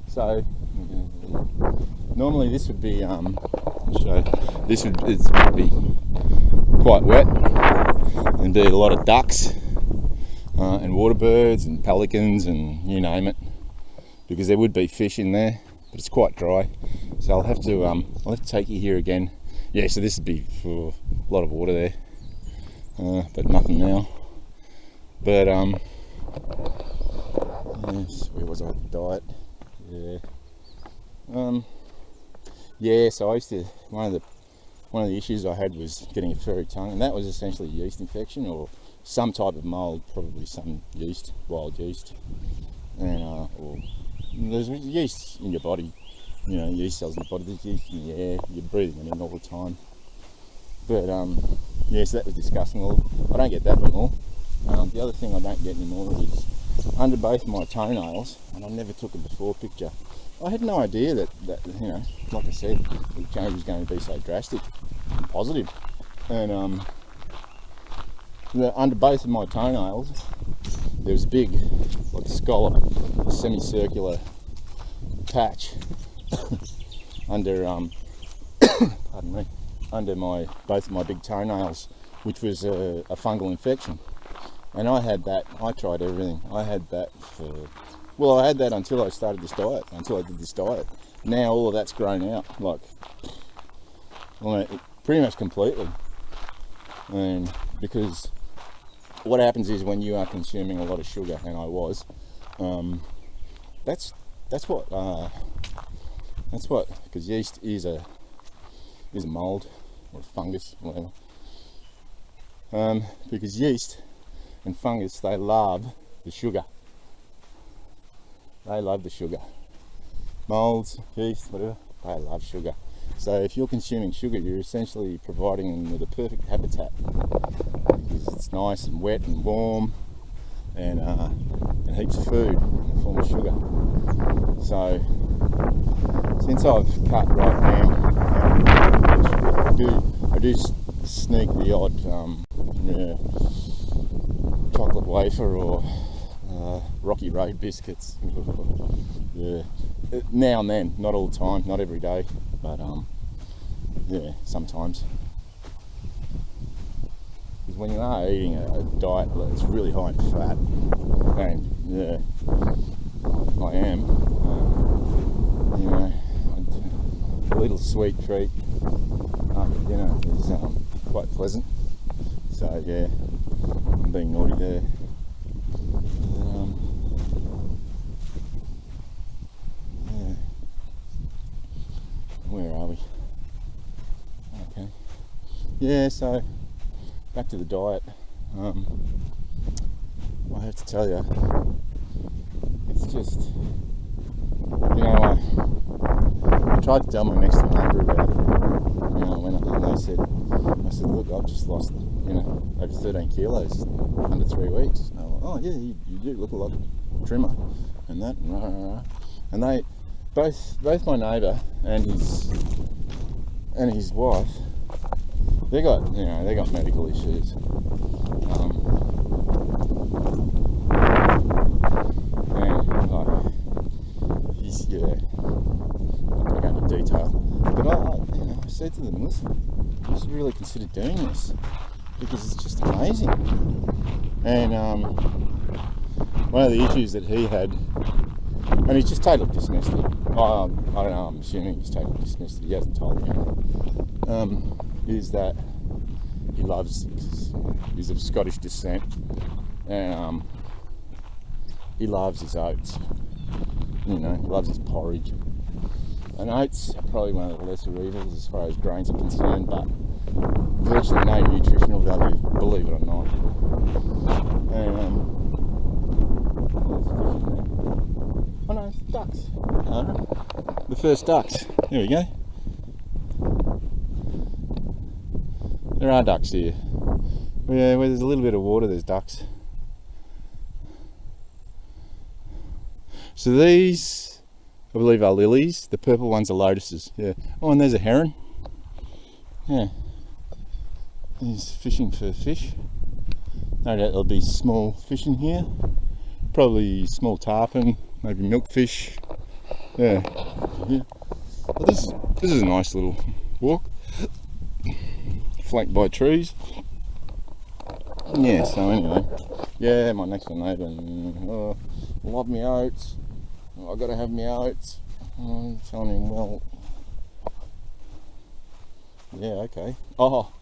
So normally this would be this would be quite wet and be a lot of ducks and water birds and pelicans and you name it, because there would be fish in there, but it's quite dry. So I'll have to take you here again. Yeah, so this would be for a lot of water there, but nothing now. But yes, where was I? Diet. Yeah. So I used to, one of the issues I had was getting a furry tongue, and that was essentially a yeast infection or some type of mold, probably some yeast, wild yeast, and or there's yeast in your body, you know, yeast cells in your body, there's yeast in the air, you're breathing it in all the time. But yeah, so that was disgusting. I don't get that anymore. The other thing I don't get anymore is under both my toenails, and I never took a before picture. I had no idea that you know, like I said, the change was going to be so drastic and positive. And under both of my toenails, there was a big, like a scallop, a semicircular patch under pardon me, under both of my big toenails, which was a fungal infection. And I had that, I tried everything. I had that I had that until I started this diet, until I did this diet. Now all of that's grown out, like, pretty much completely. And because what happens is when you are consuming a lot of sugar, and I was, that's what, because yeast is a mold or a fungus, whatever. Because yeast and fungus, they love the sugar. They love the sugar. Molds, yeast, whatever, they love sugar. So if you're consuming sugar, you're essentially providing them with a perfect habitat, because it's nice and wet and warm, and heaps of food in the form of sugar. So since I've cut right now, I do sneak the odd chocolate wafer or Rocky Road biscuits. Yeah, now and then, not all the time, not every day, but yeah, sometimes. Because when you are eating a diet that's really high in fat, and yeah, I am, you know, little sweet treat after dinner is quite pleasant. So yeah, I'm being naughty there. Yeah. Where are we? Okay. Yeah, so back to the diet. I have to tell you, it's just, you know, I tried to tell my next door neighbour about it. You know, and I said, look, I've just lost, over 13 kilos under 3 weeks. And I went, oh yeah, you do look a lot trimmer, and that, and they, both my neighbour and his wife, they got medical issues. Yeah, I'm not going to go into detail, but I said to them, listen, you should really consider doing this because it's just amazing. And one of the issues that he had, and he's just totally dismissed it. I don't know, I'm assuming he's totally dismissed it. He hasn't told me anything. Is that he's of Scottish descent, and he loves his oats. He loves his porridge. And oats are probably one of the lesser evils as far as grains are concerned, but virtually no nutritional value, believe it or not. And oh no, it's ducks. The first ducks. There we go. There are ducks here. Yeah, where there's a little bit of water, there's ducks. So these, I believe, are lilies. The purple ones are lotuses. Yeah. Oh, and there's a heron. Yeah. He's fishing for fish. No doubt there'll be small fish in here. Probably small tarpon, maybe milkfish. Yeah. Well, this is a nice little walk, flanked by trees. Yeah. So anyway, yeah, my next door neighbour. Love me oats. I got to have me oats. I'm telling him, well, yeah, okay. Oh,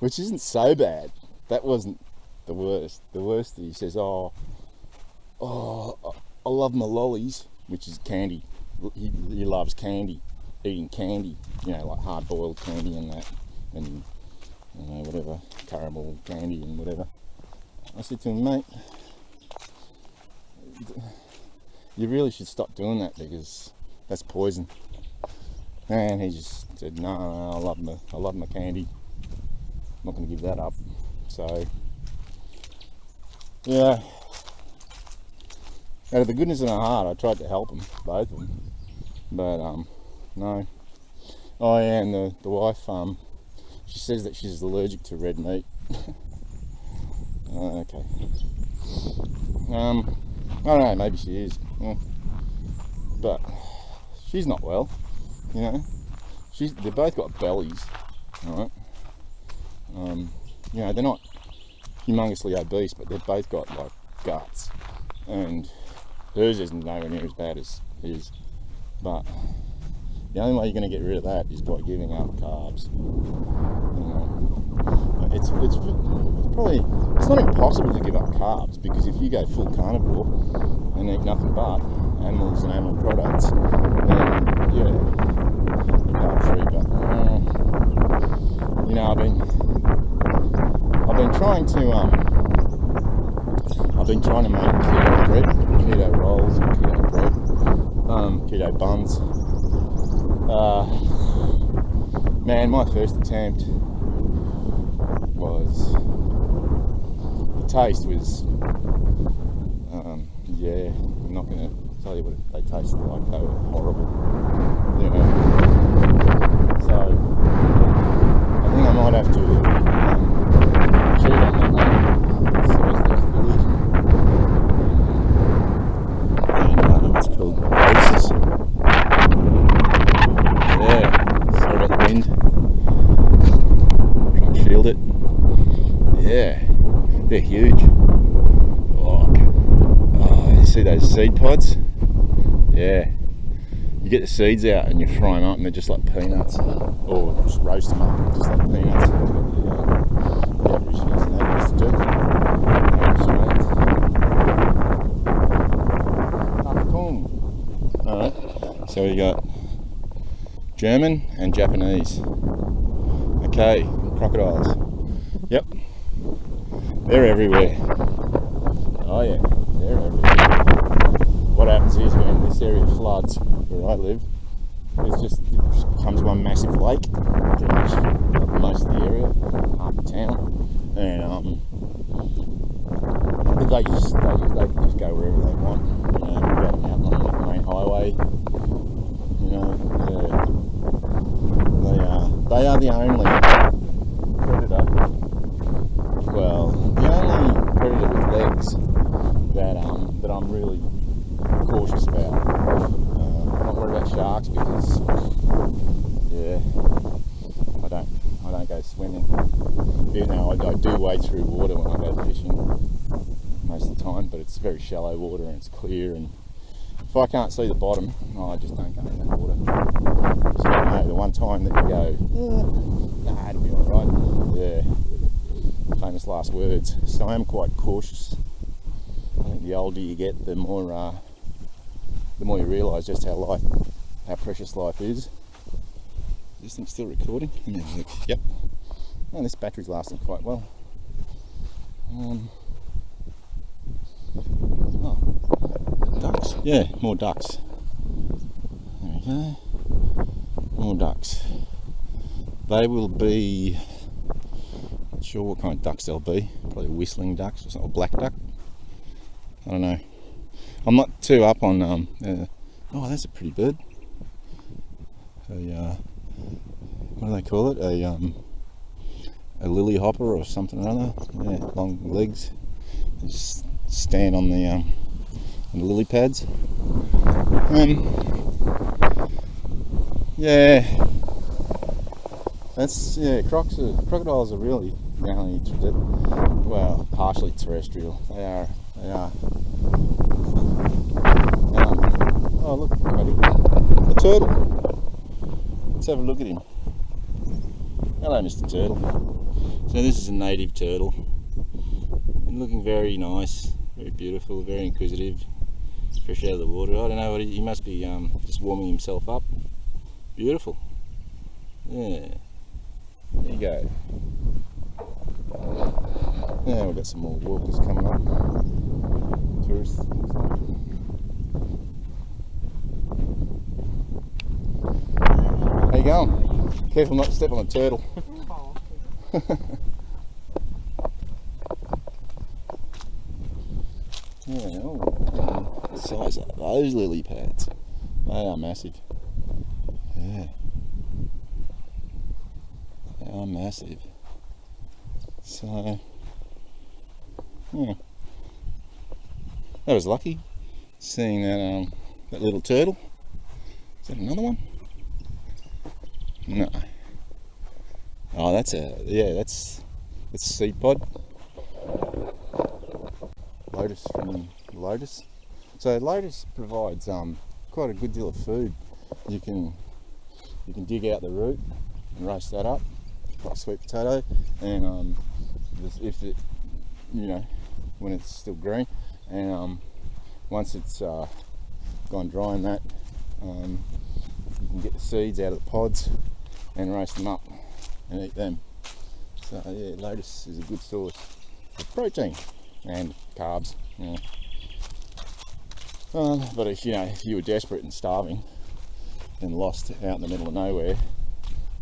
which isn't so bad. That wasn't the worst. The worst that he says, oh, I love my lollies, which is candy. He loves candy, eating candy, like hard-boiled candy and that, and whatever, caramel candy and whatever. I said to him, mate, you really should stop doing that because that's poison. And he just said, no, I love my candy. I'm not going to give that up. So, yeah. Out of the goodness of my heart, I tried to help them, both of them. But, no. Oh yeah, and the wife, she says that she's allergic to red meat. Okay. I don't know, maybe she is. But she's not well, They've both got bellies, right? They're not humongously obese, but they've both got like guts. And hers isn't nowhere near as bad as his. But the only way you're going to get rid of that is by giving up carbs. It's not impossible to give up carbs, because if you go full carnivore and eat nothing but animals and animal products, then yeah, you're carb free. But I've been trying to make keto bread, keto rolls, keto bread, keto buns. Man, my first attempt was, the taste was, yeah, I'm not going to tell you what they tasted like. They were horrible, so I think I might have to cheat on that one. So there's delusion. And I don't know what's called, oasis. Yeah, sorry about the wind. Try and shield it. Yeah, they're huge. Oh, you see those seed pods? Yeah, you get the seeds out and you fry them up and they're just like peanuts, or just roast them up just like peanuts. The Aborigines and that used to do. Alright, so we got German and Japanese. Okay, crocodiles. Yep, they're everywhere. Oh yeah, they're everywhere. What happens is when this area floods, where I live, it just becomes one massive lake, pretty much most of the area, half the town, and they can just go wherever they want. You know, out on the main highway. You know, they are the only predator. Well, the only predator with legs that I'm really cautious about. I'm not worried about sharks because I don't go swimming. Even though I do wade through water when I go fishing most of the time, but it's very shallow water and it's clear, and if I can't see the bottom, I just don't go in that water. So no, the one time that you go, nah, it'll be alright. Yeah, famous last words. So I am quite cautious. I think the older you get, the more you realise just how precious life is. Is this thing still recording? Yep. Oh, this battery's lasting quite well. Ducks. Yeah, more ducks. There we go. More ducks. They will be, not sure what kind of ducks they'll be. Probably whistling ducks or something, or black duck. I don't know. I'm not too up on. Oh, that's a pretty bird. What do they call it? A lily hopper or something or other. Yeah, long legs. They just stand on the lily pads. Yeah, that's crocodiles are really the only partially terrestrial. They are. Oh look, buddy, a turtle. Let's have a look at him. Hello, Mr. Turtle. So this is a native turtle. Looking very nice, very beautiful, very inquisitive, fresh out of the water. I don't know what he must be just warming himself up. Beautiful. Yeah. There you go. Yeah, we've got some more walkers coming up. Tourists. How you going? Careful not to step on a turtle. Yeah, what size are those lily pads? They are massive. Yeah. They are massive. So, yeah. That was lucky, seeing that little turtle. Is that another one? No. Oh, that's a seed pod. Lotus from Lotus. So Lotus provides quite a good deal of food. You can dig out the root and roast that up like sweet potato, and if it, when it's still green, and once it's gone dry and that, you can get the seeds out of the pods and roast them up and eat them. So yeah, Lotus is a good source of protein and carbs. Yeah. But if you were desperate and starving and lost out in the middle of nowhere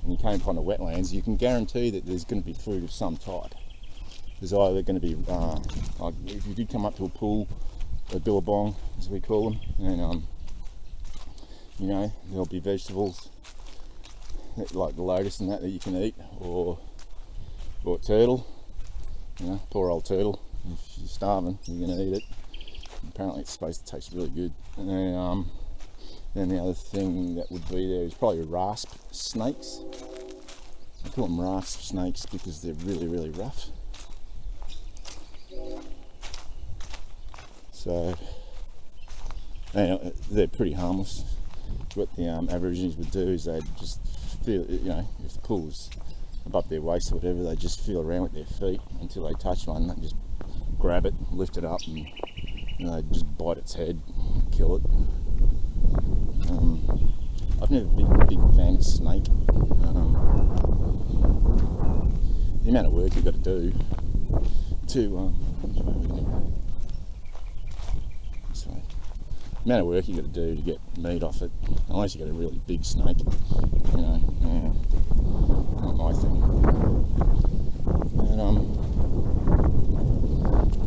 and you came upon the wetlands, you can guarantee that there's going to be food of some type. There's either going to be, like if you did come up to a pool, a billabong as we call them, and there'll be vegetables like the lotus and that you can eat, or turtle. Poor old turtle. If you're starving, you're going to eat it. Apparently it's supposed to taste really good. And then the other thing that would be there is probably rasp snakes. I call them rasp snakes because they're really, really rough. So they're pretty harmless. what the Aborigines would do is they'd just feel, you know, if the pool was above their waist or whatever, they'd just feel around with their feet until they touched one. They'd just grab it, lift it up, and you know, they'd just bite its head, kill it. I've never been a big fan of snake. The amount of work you've got to do to this way. The amount of work you've got to do to get meat off it, unless you've got a really big snake, you know, not my thing. And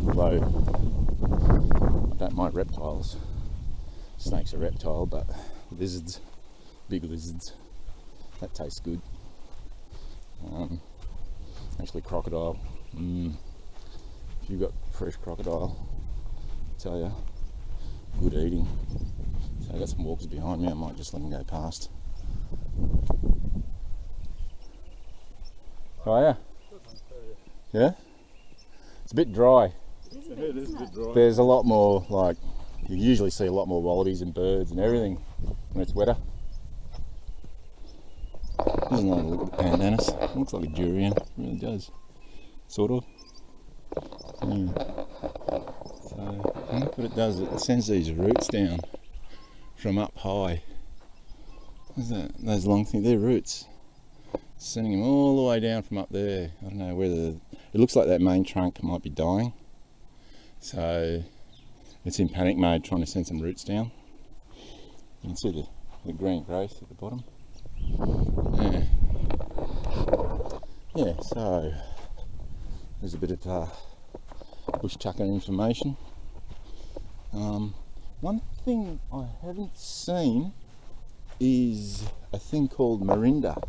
although I don't mind reptiles, snake's a reptile, but lizards, big lizards, that tastes good. Actually, crocodile. If you've got fresh crocodile, I tell you, good eating. So I've got some walkers behind me. I might just let them go past. Oh yeah. Yeah. It's a bit dry. It is a bit dry. There's a lot more, like, you usually see a lot more wallabies and birds and everything when it's wetter. Doesn't like a look at the pandanus. It looks like a durian. It really does. Sort of. So, I think what it does, it sends these roots down from up high. What's that? Those long things, they're roots. Sending them all the way down from up there. I don't know whether, it looks like that main trunk might be dying. So, it's in panic mode trying to send some roots down. You can see the green growth at the bottom. Yeah, so there's a bit of bush tucker information. One thing I haven't seen is a thing called morinda,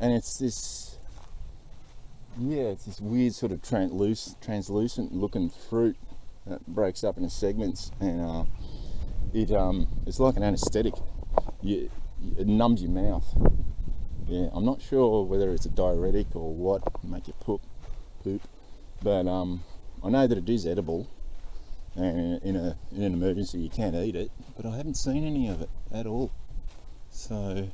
and it's this weird sort of translucent looking fruit that breaks up into segments, and it's like an anaesthetic. It numbs your mouth. Yeah, I'm not sure whether it's a diuretic or what, make you poop, but I know that it is edible, and in an emergency you can't eat it, but I haven't seen any of it at all. So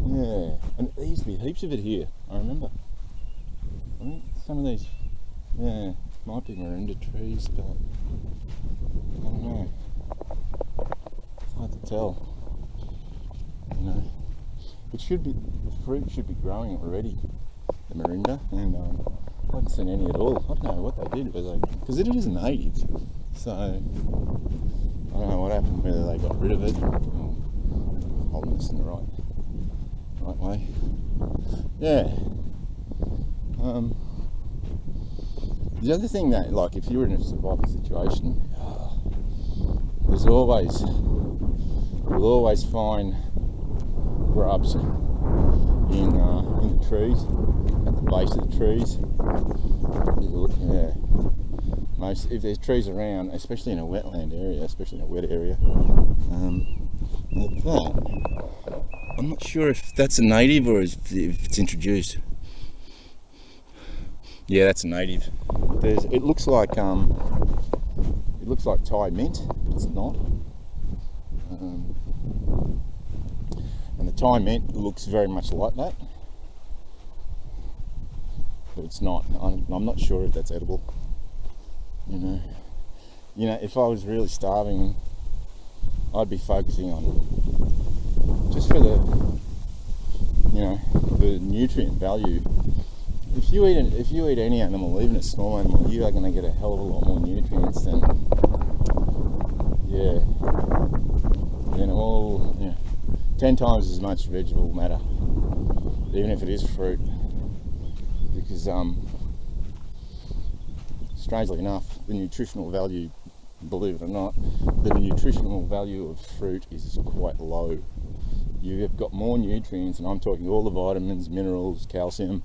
yeah, and there used to be heaps of it here, I remember. I think some of these, yeah, might be morinda trees, but I don't know. It's hard to tell, you know. The fruit should be growing already, the morinda, and I haven't seen any at all. I don't know what they did, because it is native, so I don't know what happened, whether they got rid of it or holding this in the right way. Yeah. The other thing that, like, if you were in a survival situation, you'll always find grubs in the trees, at the base of the trees. Yeah, if there's trees around, especially in a wetland area, especially in a wet area, like that. I'm not sure if that's a native or if it's introduced. Yeah, that's a native. It looks like Thai mint, but it's not. And the Thai mint looks very much like that, but it's not. I'm not sure if that's edible. You know, if I was really starving, I'd be focusing on, just for the nutrient value. If you eat any animal, even a small animal, you are going to get a hell of a lot more nutrients than, all, 10 times as much vegetable matter, even if it is fruit, because strangely enough, the nutritional value, believe it or not, the nutritional value of fruit is quite low. You've got more nutrients, and I'm talking all the vitamins, minerals, calcium,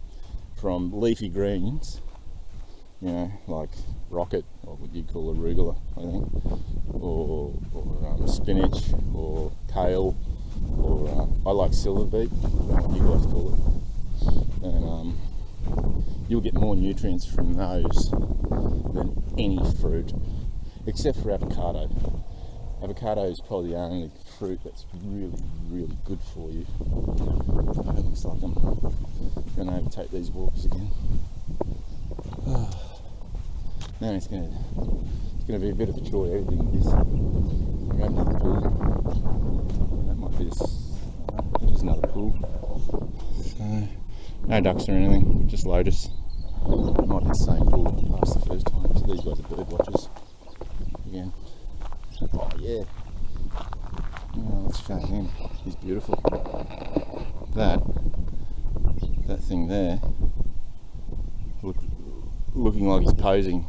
from leafy greens, like rocket, or what you call arugula, I think, or spinach, or kale, or I like silver beet, I don't know what you guys call it, and you'll get more nutrients from those than any fruit, except for avocado. Avocado is probably the only fruit that's really, really good for you. So it looks like I'm going to overtake these walkers again. Man, it's going to be a bit of a chore editing this. I'm going to another pool. That might be this. It is another pool. So, no ducks or anything, just lotus. It might be the same pool I passed the first time. So these guys are bird watchers again. Oh yeah. Oh, let's show him. He's beautiful. That thing there, looking like he's posing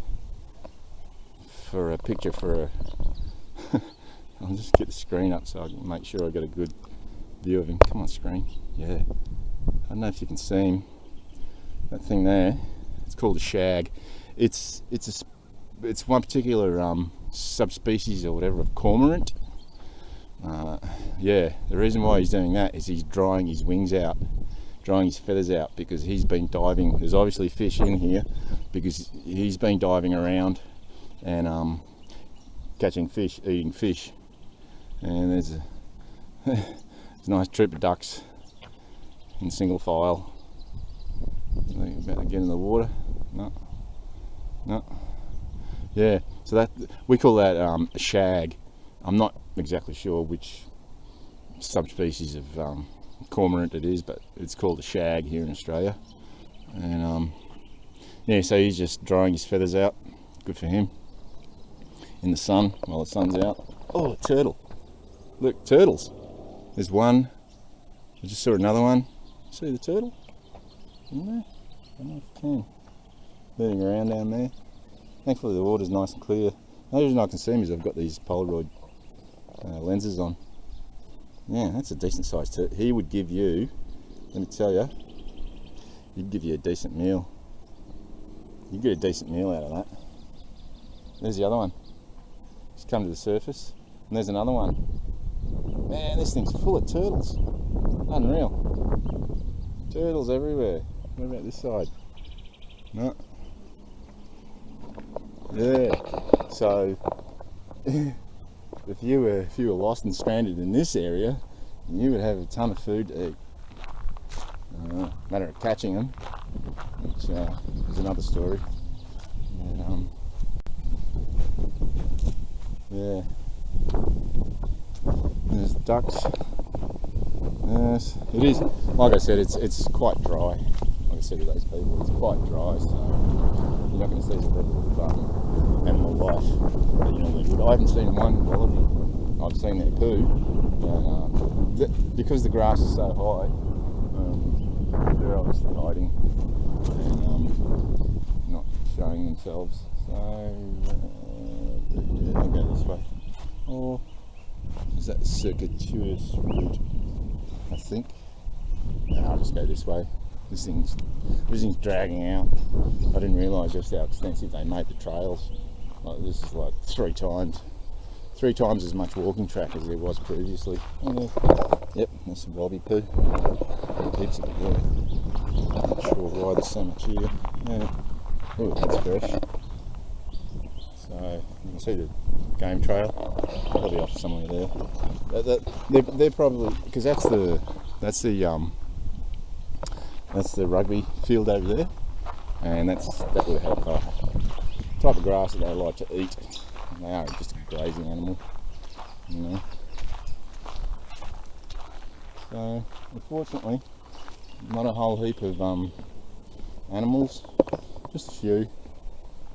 for a picture for a. I'll just get the screen up so I can make sure I get a good view of him. Come on, screen. Yeah. I don't know if you can see him. That thing there. It's called a shag. It's one particular subspecies or whatever of cormorant. Yeah, the reason why he's doing that is he's drying his wings out, drying his feathers out, because he's been diving. There's obviously fish in here because he's been diving around and catching fish, eating fish. And there's a nice troop of ducks in single file. About to get in the water. No. Yeah, so that we call that a shag. I'm not exactly sure which subspecies of cormorant it is, but it's called a shag here in Australia. And yeah, so he's just drying his feathers out. Good for him. In the sun while the sun's out. Oh, a turtle! Look, turtles. There's one. I just saw another one. See the turtle? In there? I don't know if you can. Moving around down there. Thankfully the water's nice and clear. The only reason I can see him is I've got these Polaroid lenses on. Yeah, that's a decent sized turtle. He would give you, let me tell you, he'd give you a decent meal. You'd get a decent meal out of that. There's the other one. He's come to the surface. And there's another one. Man, this thing's full of turtles. Unreal. Turtles everywhere. What about this side? No. Yeah. So if you were lost and stranded in this area, you would have a ton of food to eat. Matter of catching them, which is another story. And, yeah. There's ducks. Yes, it is. Like I said, it's quite dry. Like I said to those people, it's quite dry, so you're not going to see the level of animal life that you normally would. I haven't seen one wallaby. I've seen their poo, but because the grass is so high, they're obviously hiding and not showing themselves. So yeah, I'll go this way. Or is that circuitous route? I think. No, I'll just go this way. This thing's dragging out. I didn't realise just how extensive they made the trails. Like, this is like three times as much walking track as there was previously. Oh, yep, there's some wallaby poo. Heaps of it there. Not sure why there's so much here. Yeah. Oh, that's fresh. So you can see the game trail. Probably off somewhere there. They're probably, because that's the rugby field over there, and that would have type of grass that they like to eat. And they are just a grazing animal, you know. So unfortunately, not a whole heap of animals, just a few.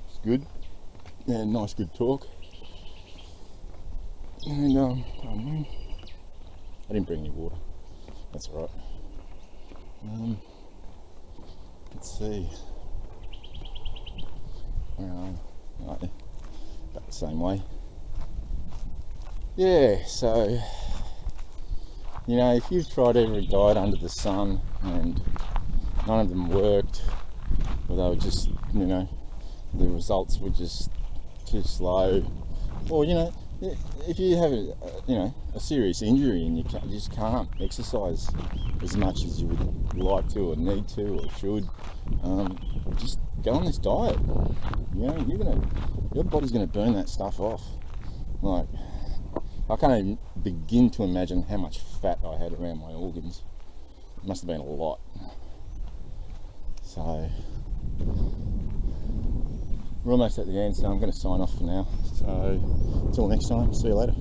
It's good. Yeah, nice good talk. And I didn't bring any water. That's alright. Let's see. Where am I? Right there. Back the same way. Yeah, so you know, if you've tried every diet under the sun and none of them worked, or they were just, you know, the results were just too slow, or you know, if you have a serious injury and you just can't exercise as much as you would like to or need to or should, just go on this diet. You know, your body's gonna burn that stuff off. Like, I can't even begin to imagine how much fat I had around my organs. It must have been a lot. So we're almost at the end, so I'm going to sign off for now. So until next time, see you later.